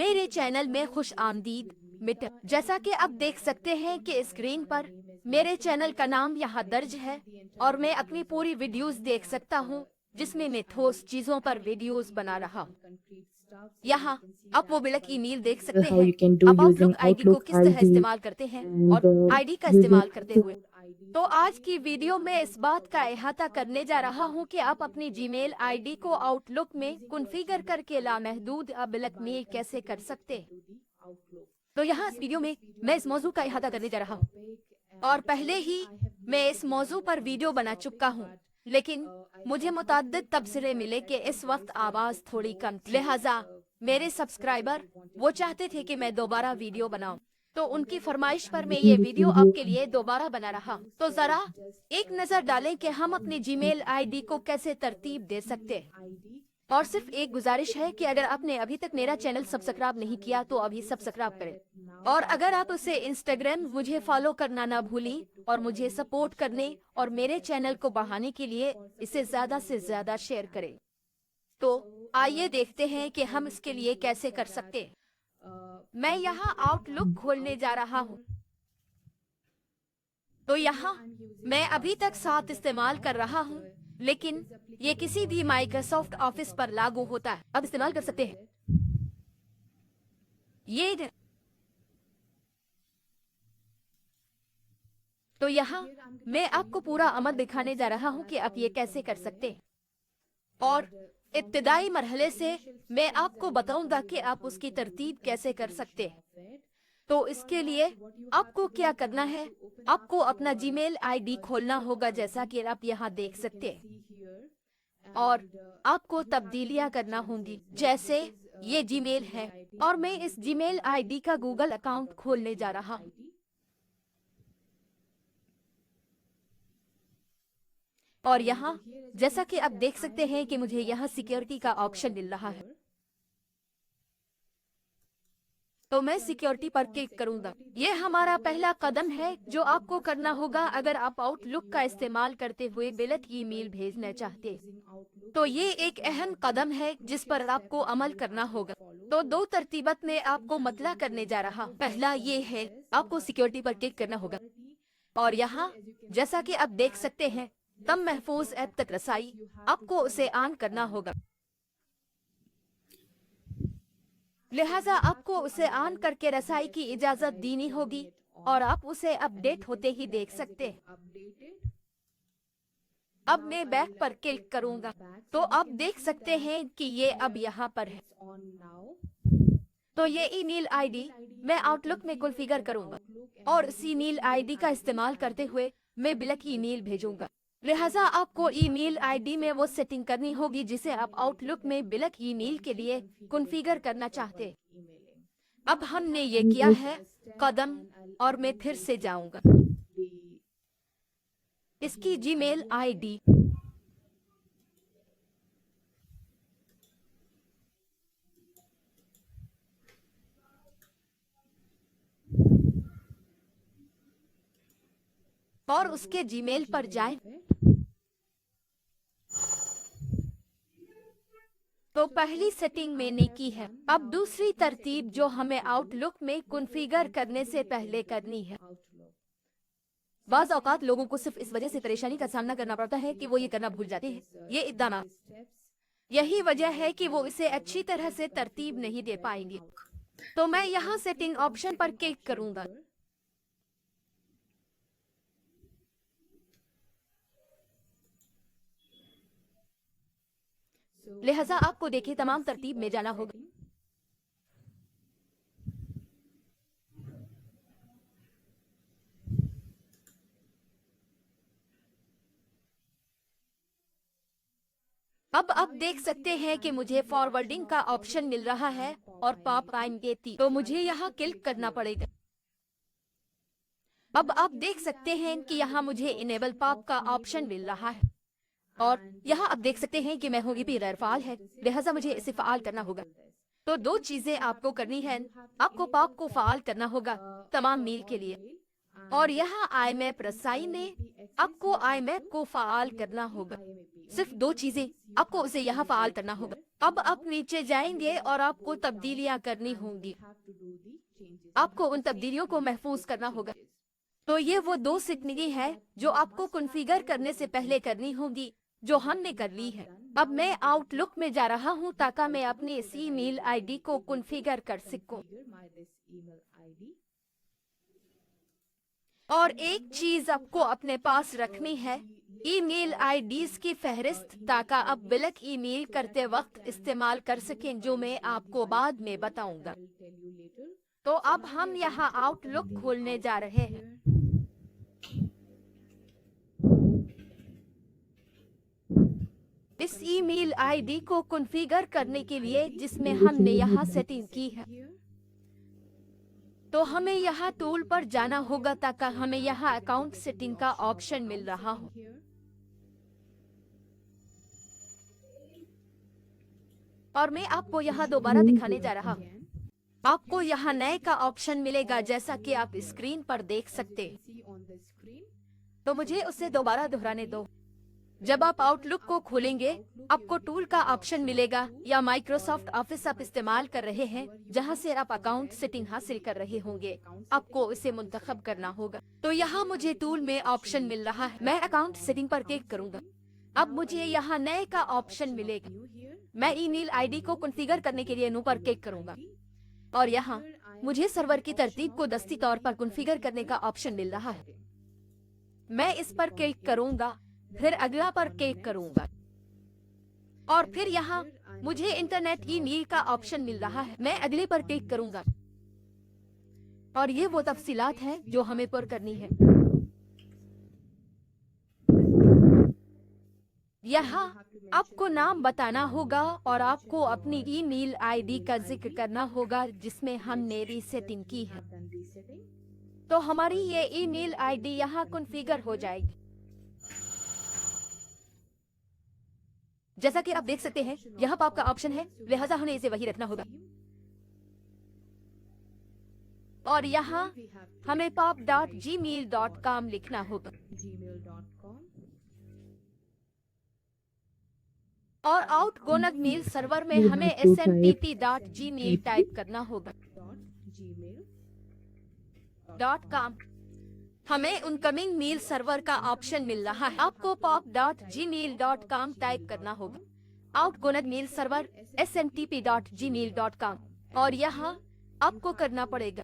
मेरे चैनल में खुश आमदीद मित्र। जैसा कि आप देख सकते हैं कि स्क्रीन पर मेरे चैनल का नाम यहाँ दर्ज है और मैं अपनी पूरी वीडियोस देख सकता हूँ जिसमें मैं ठोस चीजों पर वीडियोस बना रहा हूँ। यहाँ आप वो बिलक ईमेल देख सकते how हैं। you can do आप using आउटलुक आईडी को Outlook किस तरह ID इस्तेमाल करते हैं and और आईडी का using इस्तेमाल करते हुए। तो आज की वीडियो में इस बात का अहाता करने जा रहा हूं कि आप अपनी जीमेल आईडी को आउटलुक में कॉन्फ़िगर करके लामहदूद बिलक मेल कैसे कर सकते हैं। तो यहाँ इस वीडियो में मैं इस मौजू का अहाता करने जा रहा हूँ और पहले ही मैं इस मौजू पर वीडियो बना चुका हूँ, लेकिन मुझे मुतअद्दिद तबसरे मिले कि इस वक्त आवाज़ थोड़ी कम थी, लिहाजा मेरे सब्सक्राइबर वो चाहते थे कि मैं दोबारा वीडियो बनाऊं, तो उनकी फरमाइश पर मैं ये वीडियो आपके लिए दोबारा बना रहा हूं। तो जरा एक नजर डालें कि हम अपनी जीमेल आईडी को कैसे तरतीब दे सकते हैं। और सिर्फ एक गुजारिश है कि अगर आपने अभी तक मेरा चैनल सब्सक्राइब नहीं किया तो अभी सब्सक्राइब करें और अगर आप उसे इंस्टाग्राम मुझे फॉलो करना ना भूलें और मुझे सपोर्ट करने और मेरे चैनल को बढ़ाने के लिए इसे ज्यादा से ज्यादा शेयर करें। तो आइए देखते हैं कि हम इसके लिए कैसे कर सकते हैं। मैं यहाँ आउटलुक खोलने जा रहा हूँ। तो यहाँ मैं अभी तक 7 इस्तेमाल कर रहा हूँ, लेकिन ये किसी भी माइक्रोसॉफ्ट ऑफिस पर लागू होता है। अब इस्तेमाल कर सकते हैं। ये तो यहाँ मैं आपको पूरा अमल दिखाने जा रहा हूँ कि आप ये कैसे कर सकते हैं और इब्तिदाई मरहले से मैं आपको बताऊंगा कि आप उसकी तरतीब कैसे कर सकते हैं। तो इसके लिए आपको क्या करना है, आपको अपना जीमेल आईडी खोलना होगा जैसा कि आप यहाँ देख सकते हैं और आपको तब्दीलियां करना होंगी। जैसे ये जीमेल है और मैं इस जीमेल आईडी का गूगल अकाउंट खोलने जा रहा हूँ और यहाँ जैसा कि आप देख सकते हैं कि मुझे यहाँ सिक्योरिटी का ऑप्शन मिल रहा है, तो मैं सिक्योरिटी पर क्लिक करूंगा। ये हमारा पहला कदम है जो आपको करना होगा अगर आप आउटलुक का इस्तेमाल करते हुए गलत ईमेल भेजना चाहते हैं। तो ये एक अहम कदम है जिस पर आपको अमल करना होगा। तो 2 तरतीबत में आपको मतला करने जा रहा हूँ। पहला ये है, आपको सिक्योरिटी पर क्लिक करना होगा और यहाँ जैसा कि आप देख सकते हैं तब महफूज ऐप तक रसाई, आपको उसे ऑन करना होगा। लिहाजा आपको उसे ऑन करके रसाई की इजाजत देनी होगी और आप उसे अपडेट होते ही देख सकते हैं। अब मैं बैक पर क्लिक करूंगा तो आप देख सकते हैं कि ये अब यहाँ पर है। तो ये ईमेल आईडी मैं आउटलुक में कॉन्फ़िगर करूंगा और इस ईमेल आईडी का इस्तेमाल करते हुए मैं बिलक ईमेल भेजूंगा। लिहाजा आपको ईमेल आईडी में वो सेटिंग करनी होगी जिसे आप आउटलुक में बिलक ईमेल के लिए कॉन्फ़िगर करना चाहते हैं। अब हमने ये किया है कदम और मैं फिर से जाऊंगा इसकी जीमेल आईडी और उसके जीमेल पर जाएं। तो पहली सेटिंग मैंने की है। अब दूसरी तरतीब जो हमें आउटलुक में कॉन्फ़िगर करने से पहले करनी है। बाज़ औक़ात लोगों को सिर्फ इस वजह से परेशानी का सामना करना पड़ता है कि वो ये करना भूल जाते हैं। ये इक़दाम यही वजह है कि वो इसे अच्छी तरह से तरतीब नहीं दे पाएंगे। तो मैं यहाँ सेटिंग ऑप्शन पर क्लिक करूंगा। लिहाजा आपको देखिए तमाम तरतीब में जाना होगा। अब आप देख सकते हैं कि मुझे फॉरवर्डिंग का ऑप्शन मिल रहा है और पॉप आइन देती, तो मुझे यहाँ क्लिक करना पड़ेगा। अब आप देख सकते हैं कि यहाँ मुझे इनेबल पॉप का ऑप्शन मिल रहा है और यहाँ आप देख सकते हैं कि मैं हूँ भी गैर फाल है, लिहाजा मुझे इसे फाल करना होगा। तो 2 चीजें आपको करनी है, आपको पॉप को फाल करना होगा तमाम मेल के लिए और यहाँ IMAP रसाई में आपको IMAP को फाल करना होगा। सिर्फ 2 चीजें, आपको उसे यहाँ फाल करना होगा। अब आप नीचे जाएंगे और आपको तब्दीलियां करनी होंगी। आपको उन तब्दीलियों को महफूज करना होगा। तो ये वो 2 सेटिंगें हैं जो आपको कॉन्फ़िगर करने से पहले करनी होगी, जो हमने कर ली है। अब मैं आउटलुक में जा रहा हूँ ताकि मैं अपनी इस ईमेल आईडी को कॉन्फ़िगर कर सकूं। और एक चीज आपको अपने पास रखनी है, ईमेल आईडीज की फहरिस्त, ताकि आप ब्लॉक ईमेल करते वक्त इस्तेमाल कर सकें, जो मैं आपको बाद में बताऊंगा। तो अब हम यहाँ आउटलुक खोलने जा रहे हैं। इस ईमेल आईडी को कॉन्फ़िगर करने के लिए जिसमें हमने यहाँ सेटिंग की है, तो हमें यहाँ टूल पर जाना होगा ताकि हमें यहाँ अकाउंट सेटिंग का ऑप्शन मिल रहा हो। और मैं आपको यहाँ दोबारा दिखाने जा रहा हूँ। आपको यहाँ नए का ऑप्शन मिलेगा, जैसा कि आप स्क्रीन पर देख सकते हैं। तो मुझे उसे दोबारा दोहराने दो। जब आप आउटलुक को खोलेंगे, आपको टूल का ऑप्शन मिलेगा, या माइक्रोसॉफ्ट ऑफिस आप इस्तेमाल कर रहे हैं जहां से आप अकाउंट सेटिंग हासिल कर रहे होंगे, आपको इसे मुंतखब करना होगा। तो यहाँ मुझे टूल में ऑप्शन मिल रहा है, मैं अकाउंट सेटिंग पर क्लिक करूंगा। अब मुझे यहाँ नए का ऑप्शन मिलेगा। मैं ईमेल आईडी को कॉन्फ़िगर करने के लिए नो पर क्लिक करूंगा और यहाँ मुझे सर्वर की तरतीब को दस्ती तौर पर कॉन्फ़िगर करने का ऑप्शन मिल रहा है। मैं इस पर क्लिक करूंगा, फिर अगला पर क्लिक करूंगा और फिर यहाँ मुझे इंटरनेट ईमेल का ऑप्शन मिल रहा है। मैं अगले पर क्लिक करूंगा और ये वो तफसीलात हैं जो हमें पर करनी है। यहाँ आपको नाम बताना होगा और आपको अपनी ईमेल आईडी का जिक्र करना होगा जिसमें हमने रीसेटिंग की है। तो हमारी ये ईमेल आईडी यहाँ कॉन्फ़िगर हो जाएगी। जैसा कि आप देख सकते हैं, यहाँ पॉप का ऑप्शन है, लिहाजा हमें इसे वही रखना होगा। और यहाँ हमें pop.gmail.com लिखना होगा। और आउटगोइंग मेल सर्वर में हमें smpp.gmail टाइप करना होगा। .com हमें इनकमिंग मेल सर्वर का ऑप्शन मिल रहा है, आपको pop.gmail.com टाइप करना होगा। आउटगोइंग मेल सर्वर smtp.gmail.com और यहाँ आपको करना पड़ेगा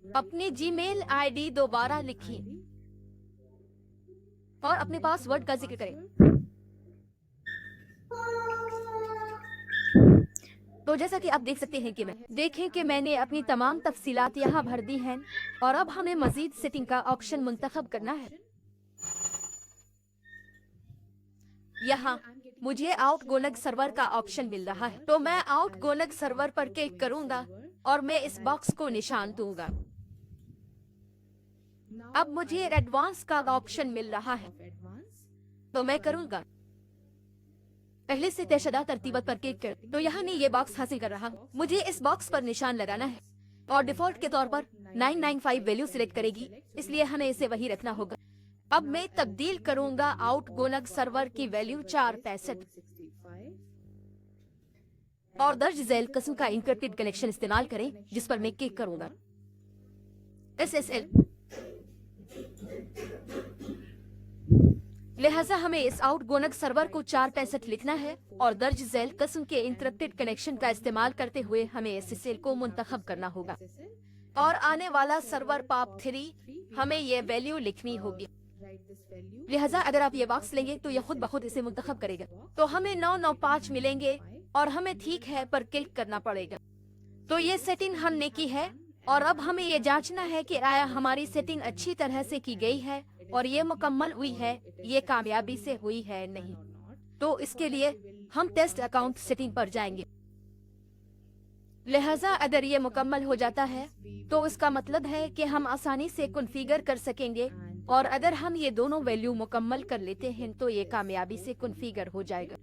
अपनी जीमेल आईडी दोबारा लिखिए और अपने पासवर्ड का जिक्र करें। तो जैसा कि आप देख सकते हैं कि मैंने अपनी तमाम तफसीलात यहाँ भर दी हैं और अब हमें मजीद सेटिंग का ऑप्शन मुंतखब करना है। यहाँ मुझे आउटगोइंग सर्वर का ऑप्शन मिल रहा है, तो मैं आउटगोइंग सर्वर पर क्लिक करूंगा और मैं इस बॉक्स को निशान दूंगा। अब मुझे एडवांस का ऑप्शन मिल रहा है, तो मैं करूंगा पहले से तयशुदा तरतीबत पर क्लिक कर। तो यहाँ मैं ये बॉक्स हासिल कर रहा हूँ। मुझे इस बॉक्स पर निशान लगाना है और डिफॉल्ट के तौर पर 995 वैल्यू सिलेक्ट करेगी, इसलिए हमें इसे वही रखना होगा। अब मैं तब्दील करूंगा आउटगोइंग सर्वर की वैल्यू 465 और दर्ज झैल किस्म का इंक्रिप्टेड कनेक्शन इस्तेमाल करें, जिस पर मैं क्लिक करूंगा SSL। लिहाजा हमें इस आउटगोइंग सर्वर को 465 लिखना है और दर्ज झैल किस्म के इंक्रिप्टेड कनेक्शन का इस्तेमाल करते हुए हमें SSL को मुंतखब करना होगा और आने वाला सर्वर POP3 हमें ये वैल्यू लिखनी होगी। लिहाजा अगर आप ये बॉक्स लेंगे तो यह खुद ब खुद इसे मुंतखब करेगा। तो हमें 995 मिलेंगे और हमें ठीक है पर क्लिक करना पड़ेगा। तो ये सेटिंग हमने की है और अब हमें ये जांचना है कि आया हमारी सेटिंग अच्छी तरह से की गई है और ये मुकम्मल हुई है, ये कामयाबी से हुई है नहीं। तो इसके लिए हम टेस्ट अकाउंट सेटिंग पर जाएंगे। लिहाजा अगर ये मुकम्मल हो जाता है तो इसका मतलब है कि हम आसानी से कॉन्फ़िगर कर सकेंगे और अगर हम ये दोनों वैल्यू मुकम्मल कर लेते हैं तो ये कामयाबी से कॉन्फ़िगर हो जाएगा।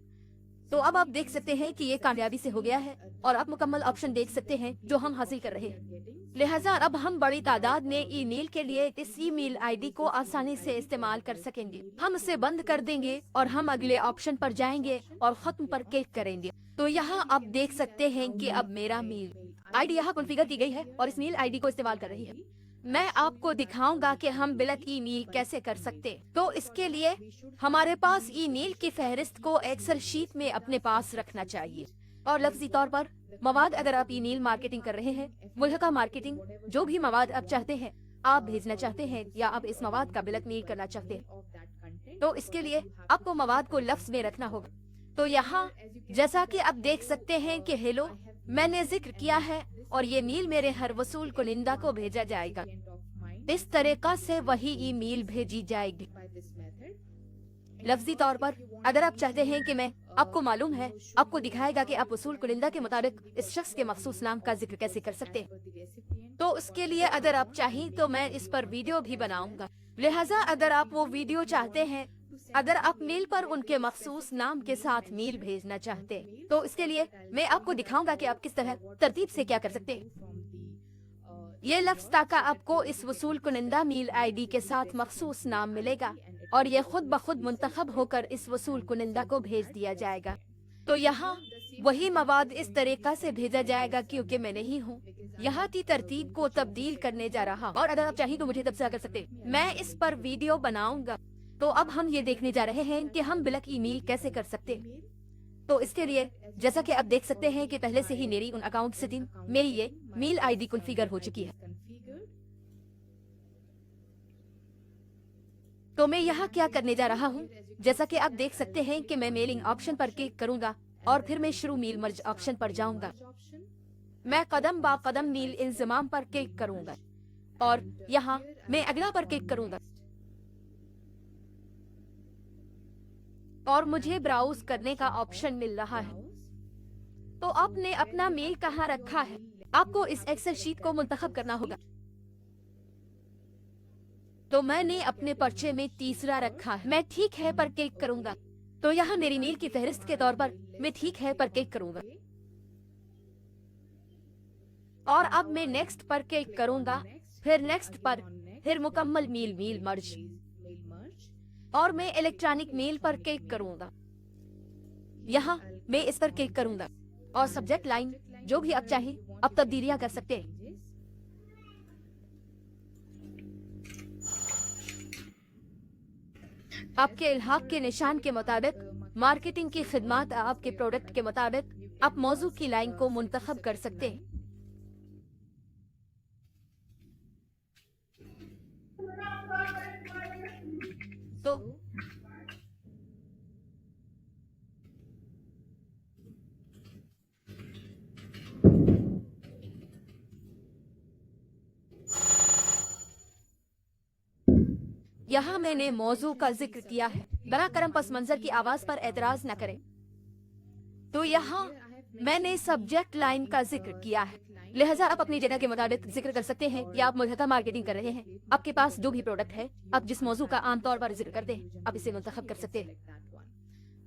तो अब आप देख सकते हैं कि ये कामयाबी से हो गया है और आप मुकम्मल ऑप्शन देख सकते हैं जो हम हासिल कर रहे हैं। लिहाजा अब हम बड़ी तादाद में ईमेल के लिए इस ईमेल आईडी को आसानी से इस्तेमाल कर सकेंगे। हम इसे बंद कर देंगे और हम अगले ऑप्शन पर जाएंगे और खत्म पर क्लिक करेंगे। तो यहाँ आप देख सकते हैं कि अब मेरा मेल आईडी यहाँ कॉन्फ़िगर की गई है और इस मेल आईडी को इस्तेमाल कर रही है। मैं आपको दिखाऊंगा कि हम बिलक ईमेल कैसे कर सकते। तो इसके लिए हमारे पास ईमेल की फहरिस्त को एक्सेल शीट में अपने पास रखना चाहिए। और लफ्जी तौर पर मवाद, अगर आप ईमेल मार्केटिंग कर रहे हैं, मुल्हका मार्केटिंग, जो भी मवाद आप चाहते हैं, आप भेजना चाहते हैं या आप इस मवाद का बिलक मेल करना चाहते हैं, तो इसके लिए आपको मवाद को लफ्ज में रखना होगा। तो यहाँ जैसा कि आप देख सकते हैं कि हेलो मैंने जिक्र किया है और ये मेल मेरे हर वसूल कुनिंदा को भेजा जाएगा। इस तरीका से वही ईमेल भेजी जाएगी। लफ्जी तौर पर अगर आप चाहते हैं कि मैं आपको मालूम है, आपको दिखाएगा कि आप वसूल कुनिंदा के मुताबिक इस शख्स के मखसूस नाम का जिक्र कैसे कर सकते हैं। तो उसके लिए अगर आप चाहें तो मैं इस पर वीडियो भी बनाऊंगा। लिहाजा अगर आप वो वीडियो चाहते हैं, अगर आप मेल पर उनके मखसूस नाम के साथ मेल भेजना चाहते हैं, तो इसके लिए मैं आपको दिखाऊंगा कि आप किस तरह तरतीब से क्या कर सकते हैं। ये लफ्ज ताका आपको इस वसूल कुनिंदा मेल आईडी के साथ मखसूस नाम मिलेगा और ये खुद ब खुद मुंतखब होकर इस वसूल कुनिंदा को भेज दिया जाएगा। तो यहाँ वही मवाद इस तरीका से भेजा जाएगा क्योंकि मैं नहीं हूँ यहाँ की तरतीब को तब्दील करने जा रहा हूँ। और अगर आप चाहिए तो मुझे तबसरा कर सकते, मैं इस पर वीडियो बनाऊंगा। तो अब हम ये देखने जा रहे हैं कि हम बिलक ईमेल कैसे कर सकते। तो इसके लिए जैसा कि आप देख सकते हैं कि पहले से ही मेरी उन अकाउंट सेटिंग मेरी ये मेल आईडी कॉन्फ़िगर हो चुकी है। तो मैं यहाँ क्या करने जा रहा हूँ, जैसा कि आप देख सकते हैं कि मैं मेलिंग ऑप्शन पर क्लिक करूंगा और फिर मैं शुरू मेल मर्ज ऑप्शन पर जाऊंगा। मैं कदम बा कदम मेल इंजमाम पर क्लिक करूंगा और यहाँ मैं अगला पर क्लिक करूंगा और मुझे ब्राउज करने का ऑप्शन मिल रहा है। तो आपने अपना मेल कहाँ रखा है, आपको इस एक्सेल शीट को मुंतखब करना होगा। तो मैंने अपने पर्चे में तीसरा रखा है। मैं ठीक है पर क्लिक करूंगा। तो यहाँ मेरी मेल की फहरिस्त के तौर पर मैं ठीक है पर क्लिक करूंगा और अब मैं नेक्स्ट पर क्लिक करूंगा, फिर नेक्स्ट पर, फिर मुकम्मल मेल मर्ज और मैं इलेक्ट्रॉनिक मेल पर क्लिक करूंगा। यहाँ मैं इस पर क्लिक करूंगा और सब्जेक्ट लाइन जो भी आप चाहें आप तब्दीलियां कर सकते हैं। आपके इल्हाक के निशान के मुताबिक मार्केटिंग की खिदमात आपके प्रोडक्ट के मुताबिक आप मौजू की लाइन को मुंतखब कर सकते हैं। तो यहाँ मैंने मौजू का जिक्र किया है। बरा करम पस मंजर की आवाज पर एतराज न करें। तो यहाँ मैंने सब्जेक्ट लाइन का जिक्र किया है। लिहाजा आप अपनी जगह के मुताबिक जिक्र कर सकते हैं या आप मुल्हका मार्केटिंग कर रहे हैं, आपके पास जो भी प्रोडक्ट है, आप जिस मौजू का आमतौर पर जिक्र करते हैं, आप इसे मुंतखब कर सकते हैं।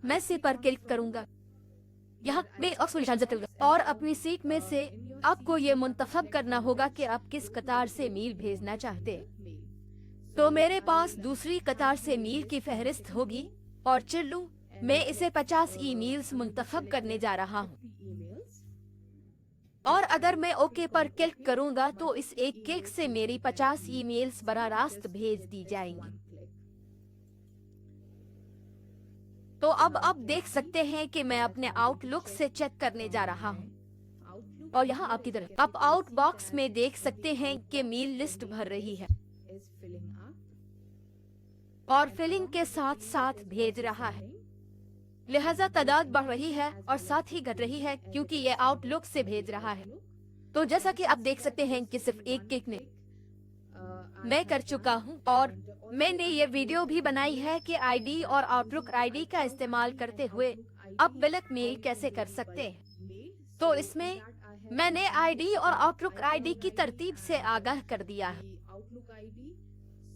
मैं से पर क्लिक करूंगा। यहाँ मैं और अपनी सीट में से आपको ये मुंतखब करना होगा कि आप किस कतार से मेल भेजना चाहते हैं। तो मेरे पास दूसरी कतार से मेल की फहरिस्त होगी और चलूं मैं इसे 50 ईमेल्स मुंतखब करने जा रहा हूँ और अगर मैं ओके पर क्लिक करूंगा तो इस एक क्लिक से मेरी 50 ईमेल्स बराह रास्त भेज दी जाएंगी। तो अब आप देख सकते हैं कि मैं अपने आउटलुक से चेक करने जा रहा हूँ और यहाँ आपकी तरफ आप आउट बॉक्स में देख सकते हैं कि मेल लिस्ट भर रही है और फिलिंग के साथ साथ भेज रहा है। लिहाजा तादाद बढ़ रही है और साथ ही घट रही है क्योंकि ये आउटलुक से भेज रहा है। तो जैसा कि आप देख सकते हैं कि सिर्फ एक क्लिक में मैं कर चुका हूं और मैंने ये वीडियो भी बनाई है कि आईडी और आउटलुक आईडी का इस्तेमाल करते हुए आप बिलक मेल कैसे कर सकते हैं। तो इसमें मैंने आईडी और आउटलुक आईडी की तरतीब से आगाह कर दिया है।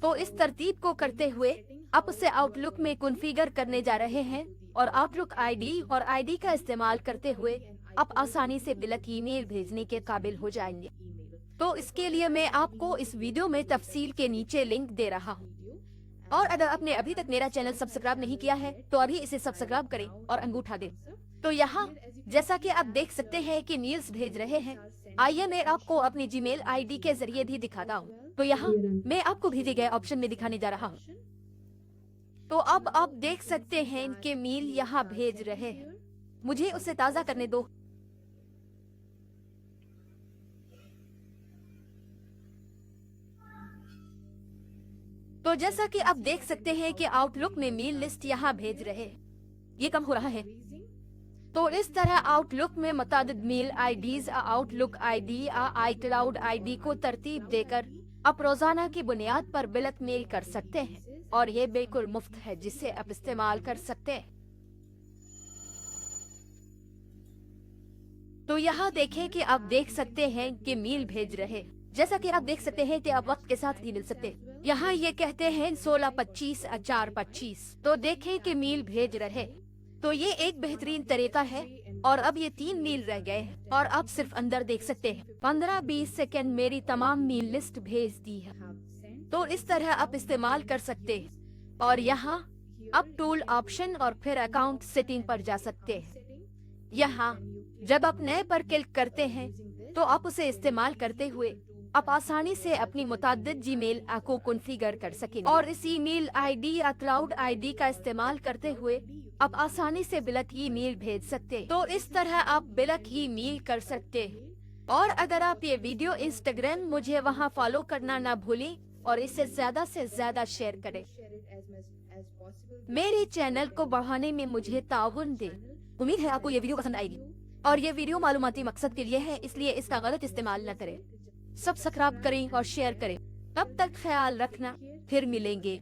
तो इस तरतीब को करते हुए आप उसे आउटलुक में कॉन्फ़िगर करने जा रहे हैं और आउटलुक आईडी और आईडी का इस्तेमाल करते हुए आप आसानी से बिलक ईमेल भेजने के काबिल हो जाएंगे। तो इसके लिए मैं आपको इस वीडियो में तफसील के नीचे लिंक दे रहा हूँ। और अगर आपने अभी तक मेरा चैनल सब्सक्राइब नहीं किया है तो अभी इसे सब्सक्राइब करें और अंगूठा दें। तो यहाँ जैसा कि आप देख सकते हैं कि नील्स भेज रहे हैं। आइए मैं आपको अपनी जीमेल आईडी के जरिए भी दिखाता हूँ। तो यहाँ मैं आपको भेजे गए ऑप्शन में दिखाने जा रहा हूँ। तो अब आप देख सकते हैं इनके मेल यहाँ भेज रहे हैं। मुझे उसे ताज़ा करने दो। तो जैसा कि आप देख सकते हैं कि आउटलुक में मेल लिस्ट यहाँ भेज रहे हैं। ये कम हो रहा है। तो इस तरह आउटलुक में मुतादिद mail IDs Outlook ID iCloud ID को तरतीब देकर आप रोजाना की बुनियाद पर बिलक मेल कर सकते हैं और ये बिल्कुल मुफ्त है जिसे आप इस्तेमाल कर सकते हैं। तो यहाँ देखें कि आप देख सकते हैं कि मेल भेज रहे हैं। जैसा कि आप देख सकते हैं कि आप वक्त के साथ भी मिल सकते हैं। यहाँ ये कहते हैं 16-25 4-25। तो देखें कि मेल भेज रहे। तो ये एक बेहतरीन तरीका है। और अब ये 3 मेल रह गए हैं और आप सिर्फ अंदर देख सकते हैं 15-20 सेकेंड मेरी तमाम मेल लिस्ट भेज दी है। तो इस तरह आप इस्तेमाल कर सकते हैं। और यहाँ आप टूल ऑप्शन और फिर अकाउंट सेटिंग पर जा सकते हैं। यहाँ जब आप नए पर क्लिक करते हैं तो आप उसे इस्तेमाल करते हुए आप आसानी से अपनी मुताद्दिद जीमेल को कॉन्फ़िगर कर सकें और इस ईमेल आईडी या क्लाउड आईडी का इस्तेमाल करते हुए आप आसानी से बिलक ईमेल भेज सकते हैं। तो इस तरह आप बिलक ईमेल कर सकते हैं। और अगर आप ये वीडियो इंस्टाग्राम मुझे वहाँ फॉलो करना ना भूलें और इसे ज्यादा से ज्यादा शेयर करें। मेरे चैनल को बढ़ाने में मुझे ताउन दें। उम्मीद है आपको ये वीडियो पसंद आएगी और ये वीडियो मालूमाती मकसद के लिए है, इसलिए इसका गलत इस्तेमाल न करें। सब्सक्राइब करें और शेयर करें। तब तक ख्याल रखना, फिर मिलेंगे।